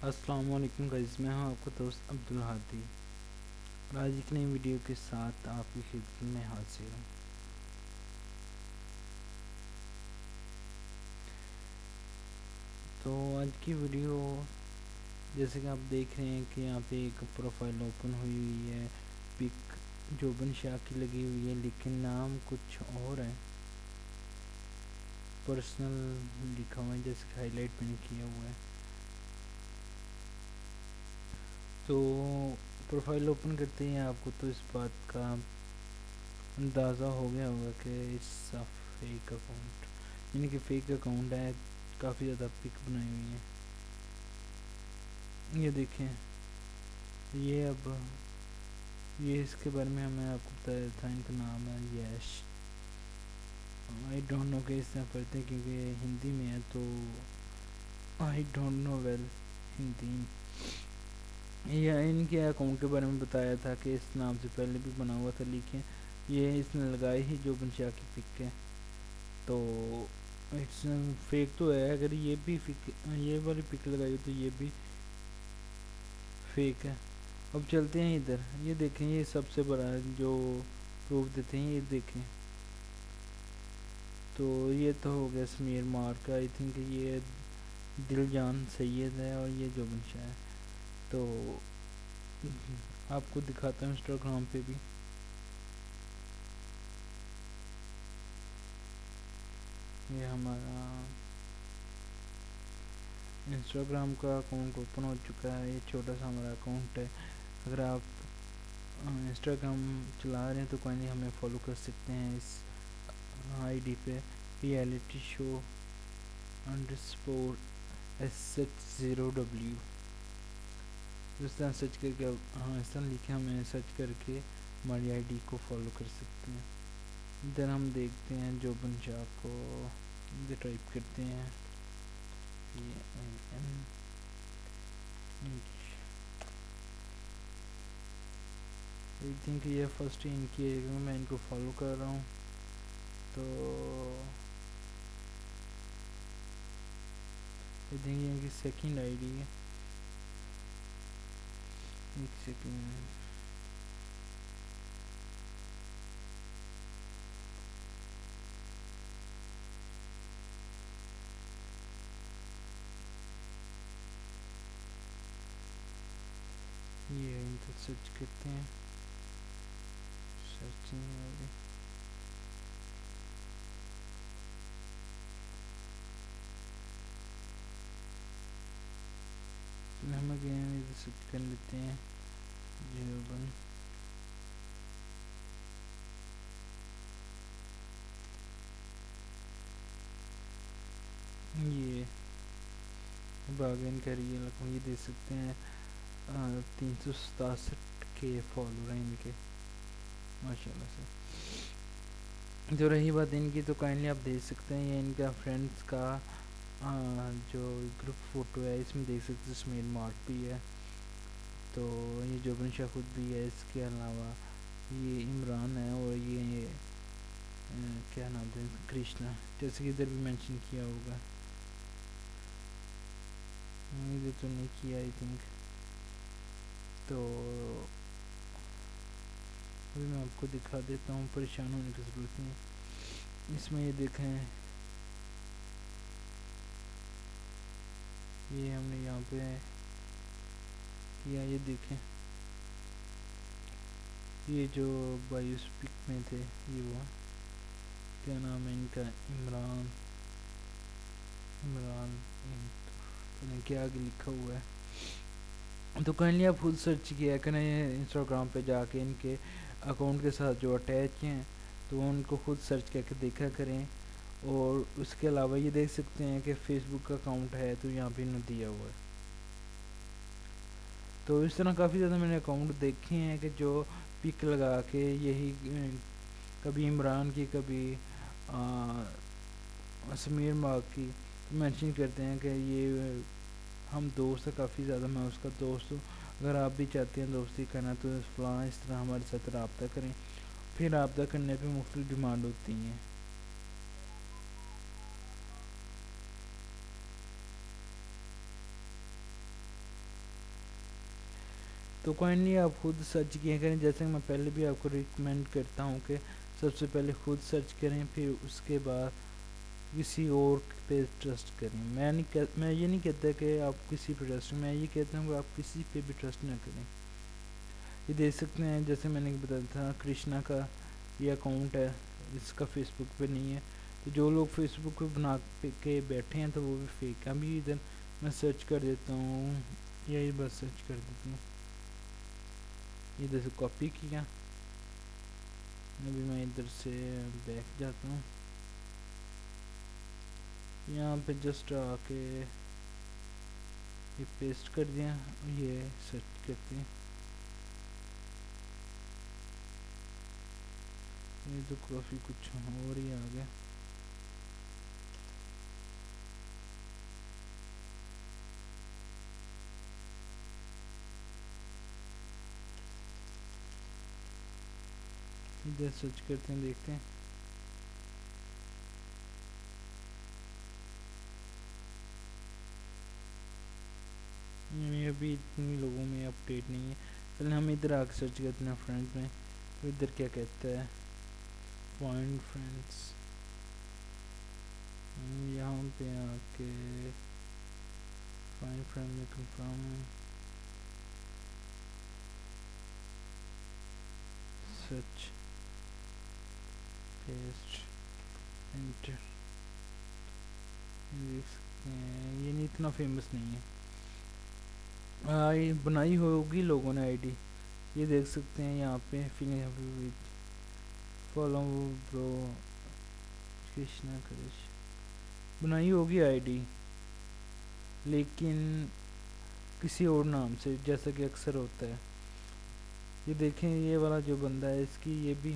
السلام علیکم گائز، میں ہوں آپ کا دوست عبدالہادی اور آج ایک نئی ویڈیو کے ساتھ آپ کی خدمت میں حاضر ہوں۔ تو آج کی ویڈیو جیسے کہ آپ دیکھ رہے ہیں کہ یہاں پہ ایک پروفائل اوپن ہوئی ہے، پک جوبن شاہ کی لگی ہوئی ہے، لیکن نام کچھ اور ہے، پرسنل لکھا ہوا ہے جیسے کہ ہائی لائٹ میں نے کیا ہوا ہے۔ تو پروفائل اوپن کرتے ہیں آپ کو تو اس بات کا اندازہ ہو گیا ہوگا کہ اس فیک اکاؤنٹ، یعنی کہ فیک اکاؤنٹ ہے، کافی زیادہ پک بنائی ہوئی ہیں۔ یہ دیکھیں، یہ اس کے بارے میں ہمیں آپ کو بتایا تھا، ان کا نام ہے یش۔ آئی ڈونٹ نو کہ اس طرح پڑھتے ہیں کیونکہ یہ ہندی میں ہے، تو I don't know well Hindi. یہ ان کے اکاؤنٹ کے بارے میں بتایا تھا کہ اس نام سے پہلے بھی بنا ہوا تھا، لیکن یہ اس نے لگائی ہی جو بنشاہ کی پک ہے، تو اٹس فیک تو ہے۔ اگر یہ والی پک لگائی ہو تو یہ بھی فیک ہے۔ اب چلتے ہیں ادھر، یہ دیکھیں، یہ سب سے بڑا جو پروف دیتے ہیں، یہ دیکھیں، تو یہ تو ہو گیا سمیر مارک، آئی تھنک یہ دل جان سید ہے اور یہ جو بنشاہ ہے۔ تو آپ کو دکھاتا ہوں انسٹاگرام پہ بھی، یہ ہمارا انسٹاگرام کا اکاؤنٹ اوپن ہو چکا ہے۔ یہ چھوٹا سا ہمارا اکاؤنٹ ہے۔ اگر آپ انسٹاگرام چلا رہے ہیں تو کوئی نہیں، ہمیں فالو کر سکتے ہیں اس آئی ڈی پہ، ریئلٹی شو _SH0W، اس طرح سرچ کر کے اس طرح لکھیں، ہمیں سرچ کر کے ہماری آئی ڈی کو فالو کر سکتے ہیں۔ ادھر ہم دیکھتے ہیں جو بنشاہ کو، ادھر ٹائپ کرتے ہیں آئی تھنک یہ فرسٹ ان کی ہے، کیونکہ میں ان کو فالو کر رہا ہوں، تو آئی تھنک یہ ان کی سیکنڈ آئی ڈی ہے۔ ایک سیکنڈ، یہ ادھر سرچ کرتے ہیں، سرچنگ والی ہم اگین ادھر سرچ کر لیتے ہیں جیوبن۔ یہ باغین کا ریئل اکاؤنٹ، یہ دیکھ سکتے ہیں 367 کے فالوور ہیں ان کے، ماشاءاللہ سے۔ جو رہی بات ان کی، تو کائنڈلی آپ دیکھ سکتے ہیں، یہ ان کا فرینڈس کا جو گروپ فوٹو ہے، اس میں دیکھ سکتے ہیں سمیر مارک بھی ہے، تو یہ جوبن شاہ خود بھی ہے، اس کے علاوہ یہ عمران ہے، اور یہ کیا نام تھا کرشنا، جیسے کہ ادھر بھی مینشن کیا ہوگا، ادھر تو نہیں کیا آئی تھنک۔ تو ابھی میں آپ کو دکھا دیتا ہوں، پریشان ہونے کی ضرورت نہیں۔ اس میں یہ دیکھیں، یہ ہم نے یہاں پہ کیا، یہ دیکھیں، یہ جو بایوس پک میں تھے، یہ وہ کیا نام ہے ان کا، عمران کیا آگے لکھا ہوا ہے، تو کائنڈلی آپ خود سرچ کیا کریں انسٹاگرام پہ جا کے، ان کے اکاؤنٹ کے ساتھ جو اٹیچ ہیں، تو ان کو خود سرچ کر کے دیکھا کریں۔ اور اس کے علاوہ یہ دیکھ سکتے ہیں کہ فیس بک کا اکاؤنٹ ہے، تو یہاں پہ انہوں دیا ہوا ہے۔ تو اس طرح کافی زیادہ میں نے اکاؤنٹ دیکھے ہیں کہ جو پک لگا کے یہی کبھی عمران کی، کبھی سمیر مارک کی مینشن کرتے ہیں کہ یہ ہم دوست ہیں، کافی زیادہ میں اس کا دوست ہوں، اگر آپ بھی چاہتے ہیں دوستی کرنا تو فلاں اس طرح ہمارے ساتھ رابطہ کریں۔ پھر رابطہ کرنے پہ مختلف ڈیمانڈ ہوتی ہیں۔ تو کوئی نہیں آپ خود سرچ کیا کریں، جیسے میں پہلے بھی آپ کو ریکمینڈ کرتا ہوں کہ سب سے پہلے خود سرچ کریں، پھر اس کے بعد کسی اور پہ ٹرسٹ کریں۔ میں یہ نہیں کہتا کہ آپ کسی پہ ٹرسٹ، میں یہ کہتا ہوں کہ آپ کسی پہ بھی ٹرسٹ نہ کریں۔ یہ دیکھ سکتے ہیں جیسے میں نے بتایا تھا کرشنا کا یہ اکاؤنٹ ہے، اس کا فیس بک پہ نہیں ہے، تو جو لوگ فیس بک پہ بنا کے بیٹھے ہیں تو وہ بھی فیک ہیں۔ ابھی ادھر میں سرچ کر دیتا ہوں، یہی بس سرچ کر دیتا ہوں، ادھر سے کاپی کیا، ابھی میں ادھر سے بیک جاتا ہوں، یہاں پہ جسٹ آ کے یہ پیسٹ کر دیا، یہ سرچ کرتے ہیں، یہ تو کافی کچھ اور ہی آ گیا۔ ادھر سرچ کرتے ہیں، دیکھتے ہیں، ابھی اتنی لوگوں میں اپڈیٹ نہیں ہے۔ پہلے ہم ادھر آ کے سرچ کرتے ہیں فرینڈ میں، تو ادھر کیا کہتا ہے فائنڈ فرینڈس، یہاں پہ آ کے فائنڈ فرینڈ میں کنفرم سرچ پیسٹ انٹر، دیکھ سکتے ہیں یہ نہیں اتنا فیمس نہیں ہے، بنائی ہوگی لوگوں نے آئی ڈی، یہ دیکھ سکتے ہیں یہاں پہ فالو برو کرشنا کرش، بنائی ہوگی آئی ڈی لیکن کسی اور نام سے، جیسا کہ اکثر ہوتا ہے۔ یہ دیکھیں یہ والا جو بندہ ہے اس کی یہ بھی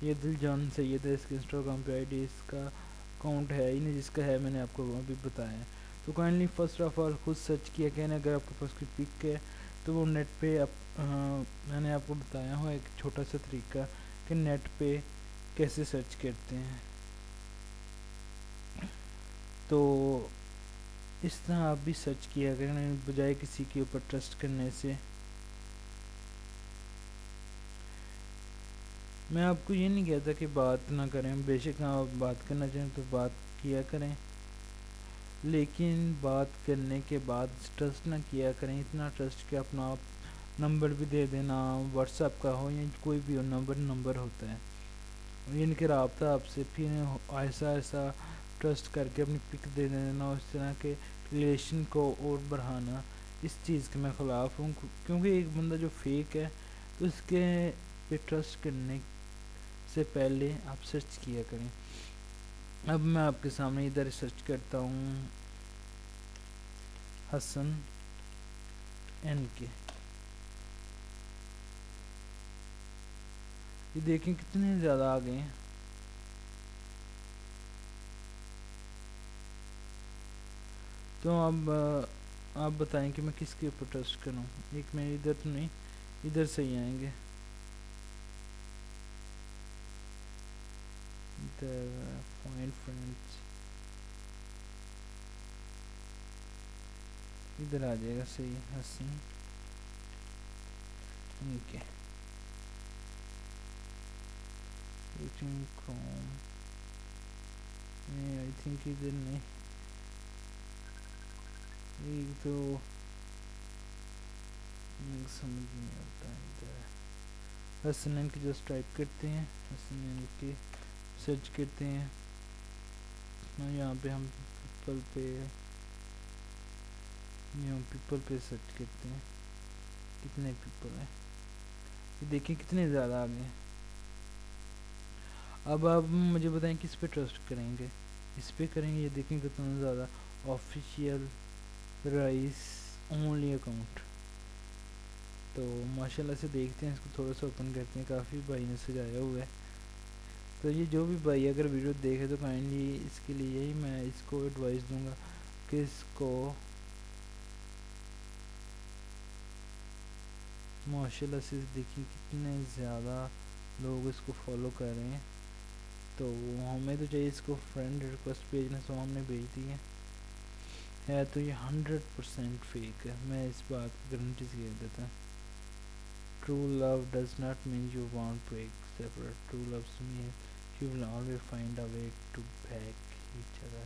یہ دل جان سید ہے، اس کی انسٹاگرام پہ آئی ڈی، اس کا اکاؤنٹ ہے ہی نہیں، جس کا ہے میں نے آپ کو ابھی بتایا ہے۔ تو کائنڈلی فرسٹ آف آل خود سرچ کیا کہ اگر آپ کے پاس کوئی پک ہے تو وہ نیٹ پہ میں نے آپ کو بتایا ہوا ایک چھوٹا سا طریقہ کہ نیٹ پہ کیسے سرچ کرتے ہیں، تو اس طرح آپ بھی سرچ کیا کریں بجائے کسی کے اوپر ٹرسٹ کرنے سے۔ میں آپ کو یہ نہیں کہتا کہ بات نہ کریں، بے شک آپ بات کرنا چاہیں تو بات کیا کریں، لیکن بات کرنے کے بعد ٹرسٹ نہ کیا کریں اتنا ٹرسٹ کہ اپنا آپ نمبر بھی دے دینا، واٹس ایپ کا ہو یا کوئی بھی ہو، نمبر ہوتا ہے، ان کے رابطہ آپ سے، پھر ایسا ایسا ٹرسٹ کر کے اپنی پک دے دینا، اس طرح کے ریلیشن کو اور بڑھانا، اس چیز کے میں خلاف ہوں، کیونکہ ایک بندہ جو فیک ہے تو اس کے پہ ٹرسٹ کرنے سے پہلے آپ سرچ کیا کریں۔ اب میں آپ کے سامنے ادھر سرچ کرتا ہوں حسن این کے، یہ دیکھیں کتنے زیادہ آ گئے ہیں۔ تو اب آپ بتائیں کہ میں کس کے اوپر ٹرسٹ کروں، ایک میں ادھر تو نہیں، ادھر سے ہی آئیں گے، فائنڈ فرینڈس، ادھر آ جائے گا صحیح حسن ان کے کروم میں، آئی تھنک ادھر نہیں، ایک تو سمجھ نہیں آتا ادھر، حسن ان کے جسٹ ٹائپ کرتے ہیں، حسن ان کے سرچ کرتے ہیں، یہاں پہ ہم پیپل پہ سرچ کرتے ہیں، کتنے پیپل ہیں، یہ دیکھیں کتنے زیادہ آ گئے ہیں۔ اب آپ مجھے بتائیں کس پہ ٹرسٹ کریں گے، اس پہ کریں گے، یہ دیکھیں کتنا زیادہ آفیشیل رائس اونلی اکاؤنٹ، تو ماشاءاللہ سے دیکھتے ہیں، اس کو تھوڑا سا اوپن کرتے ہیں، کافی بھائی نے سجایا ہوا ہے، تو یہ جو بھی بھائی اگر ویڈیو دیکھے تو کائنڈلی اس کے لیے یہی میں اس کو ایڈوائس دوں گا کہ اس کو ماشاءاللہ سے دیکھیں کتنے زیادہ لوگ اس کو فالو کر رہے ہیں، تو ہمیں تو چاہیے اس کو فرینڈ ریکویسٹ بھیجنا، سو ہم نے بھیج دی ہے تو یہ 100% فیک ہے، میں اس بات کی گارنٹی سے کہہ دیتا ہوں۔ true love does not mean you won't break separate. True love means you will always find a way to back each other.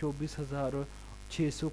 24,600